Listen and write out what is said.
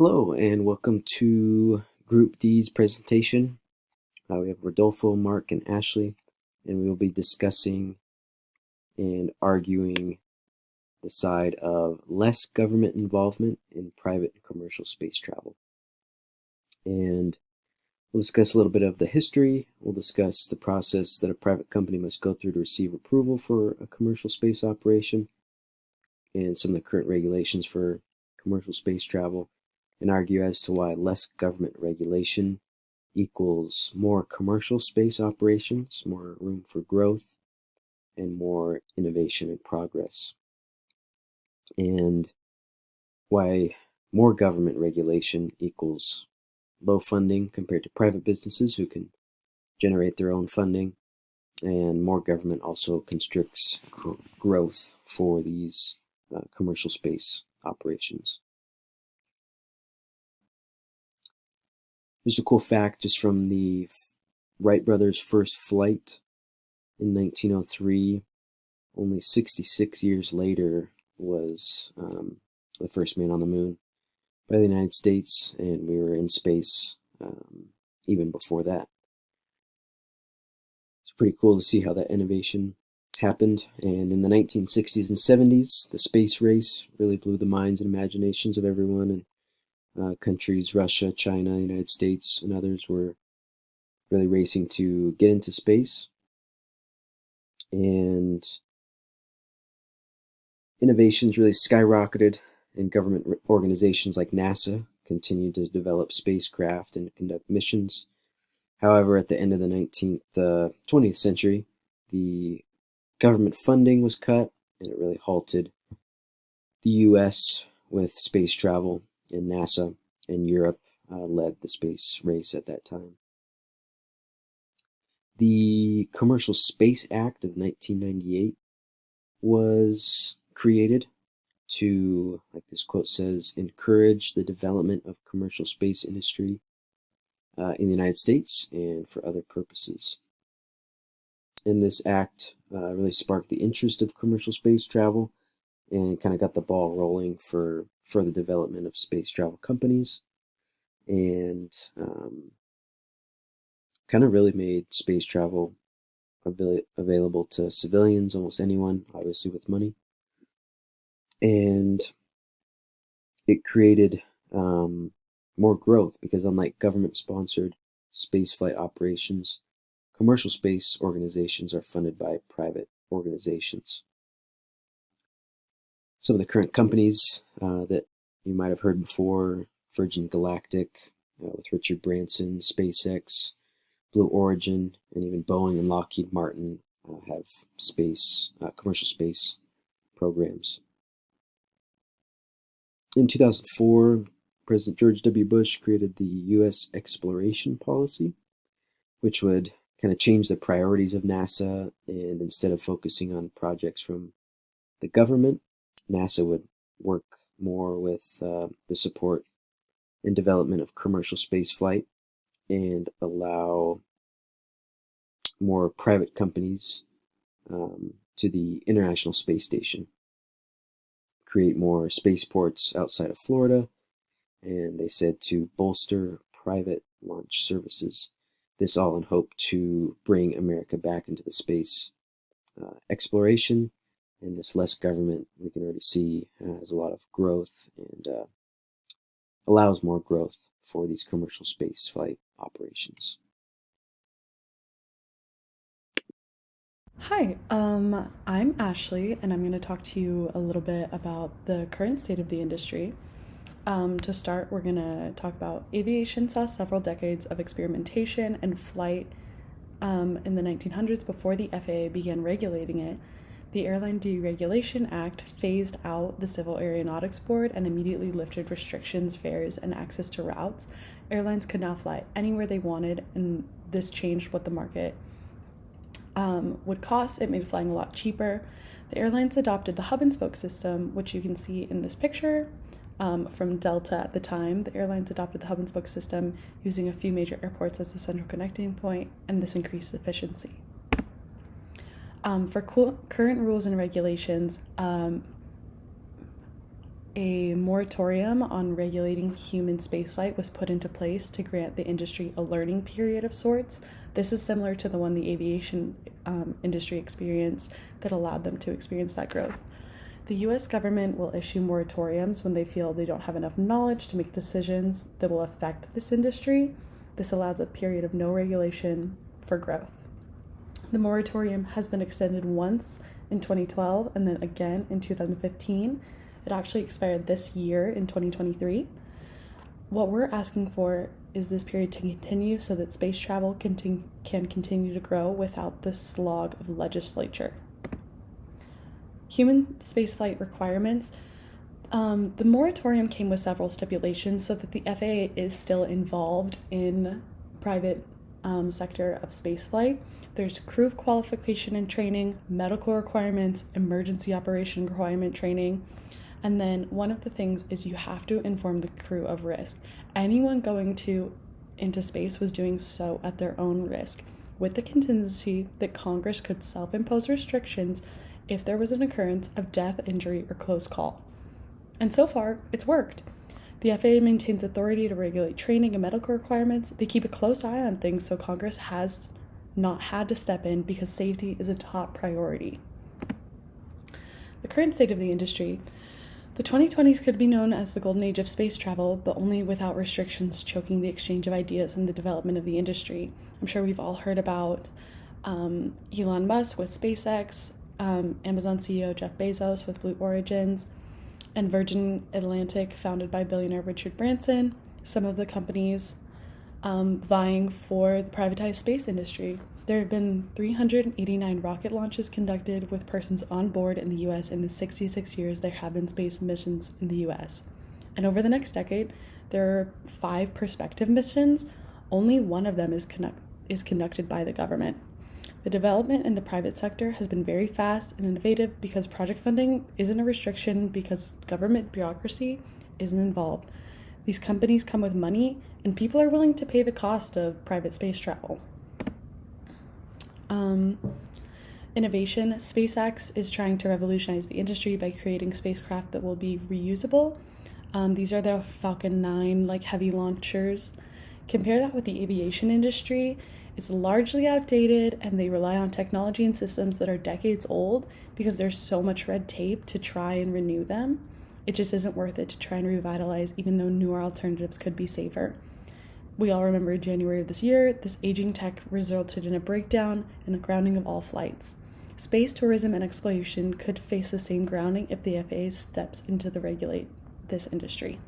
Hello and welcome to Group D's presentation. We have Rodolfo, Mark, and Ashley, and we will be discussing and arguing the side of less government involvement in private and commercial space travel. And we'll discuss a little bit of the history. We'll discuss the process that a private company must go through to receive approval for a commercial space operation, and some of the current regulations for commercial space travel, and argue as to why less government regulation equals more commercial space operations, more room for growth, and more innovation and progress. And why more government regulation equals low funding compared to private businesses who can generate their own funding, and more government also constricts growth for these commercial space operations. Just a cool fact just from the Wright brothers' first flight in 1903, only 66 years later was the first man on the moon by the United States, and we were in space even before that. It's pretty cool to see how that innovation happened. And in the 1960s and 70s, the space race really blew the minds and imaginations of everyone, and countries, Russia, China, United States, and others were really racing to get into space. And innovations really skyrocketed, and government organizations like NASA continued to develop spacecraft and conduct missions. However, at the end of the 20th century, the government funding was cut, and it really halted the U.S. with space travel, and NASA and Europe led the space race at that time. The Commercial Space Act of 1998 was created to, like this quote says, encourage the development of commercial space industry in the United States and for other purposes. And this act really sparked the interest of commercial space travel and kind of got the ball rolling for further development of space travel companies, and kind of really made space travel available to civilians, almost anyone, obviously with money. And it created more growth because, unlike government-sponsored spaceflight operations, commercial space organizations are funded by private organizations. Some of the current companies that you might have heard before: Virgin Galactic with Richard Branson, SpaceX, Blue Origin, and even Boeing and Lockheed Martin have commercial space programs. In 2004, President George W. Bush created the U.S. Exploration Policy, which would kind of change the priorities of NASA, and instead of focusing on projects from the government, NASA would work more with the support and development of commercial space flight, and allow more private companies to the International Space Station, create more spaceports outside of Florida, and they said to bolster private launch services. This all in hope to bring America back into the space exploration, and this less government, we can already see, has a lot of growth and allows more growth for these commercial space flight operations. Hi, I'm Ashley, and I'm going to talk to you a little bit about the current state of the industry. To start, we're going to talk about aviation saw several decades of experimentation and flight in the 1900s before the FAA began regulating it. The Airline Deregulation Act phased out the Civil Aeronautics Board and immediately lifted restrictions, fares, and access to routes. Airlines could now fly anywhere they wanted, and this changed what the market would cost. It made flying a lot cheaper. The airlines adopted the hub and spoke system, which you can see in this picture from Delta at the time. The airlines adopted the hub and spoke system using a few major airports as the central connecting point, and this increased efficiency. For current rules and regulations, a moratorium on regulating human spaceflight was put into place to grant the industry a learning period of sorts. This is similar to the one the aviation industry experienced that allowed them to experience that growth. The US government will issue moratoriums when they feel they don't have enough knowledge to make decisions that will affect this industry. This allows a period of no regulation for growth. The moratorium has been extended once in 2012 and then again in 2015. It actually expired this year in 2023. What we're asking for is this period to continue so that space travel can continue to grow without the slog of legislature. Human spaceflight requirements. The moratorium came with several stipulations so that the FAA is still involved in private sector of spaceflight. There's crew qualification and training, medical requirements, emergency operation requirement training, and then one of the things is you have to inform the crew of risk. Anyone going into space was doing so at their own risk, with the contingency that Congress could self-impose restrictions if there was an occurrence of death, injury, or close call. And so far, it's worked. The FAA maintains authority to regulate training and medical requirements. They keep a close eye on things, so Congress has not had to step in because safety is a top priority. The current state of the industry. The 2020s could be known as the golden age of space travel, but only without restrictions choking the exchange of ideas and the development of the industry. I'm sure we've all heard about Elon Musk with SpaceX, Amazon CEO Jeff Bezos with Blue Origins, and Virgin Atlantic, founded by billionaire Richard Branson, some of the companies vying for the privatized space industry. There have been 389 rocket launches conducted with persons on board in the U.S. in the 66 years there have been space missions in the U.S. And over the next decade, there are 5 prospective missions. Only one of them is conducted by the government. The development in the private sector has been very fast and innovative because project funding isn't a restriction because government bureaucracy isn't involved. These companies come with money, and people are willing to pay the cost of private space travel. Innovation. SpaceX is trying to revolutionize the industry by creating spacecraft that will be reusable. These are the Falcon 9 heavy launchers. Compare that with the aviation industry. It's largely outdated, and they rely on technology and systems that are decades old because there's so much red tape to try and renew them. It just isn't worth it to try and revitalize, even though newer alternatives could be safer. We all remember in January of this year, this aging tech resulted in a breakdown and the grounding of all flights. Space tourism and exploration could face the same grounding if the FAA steps in to regulate this industry.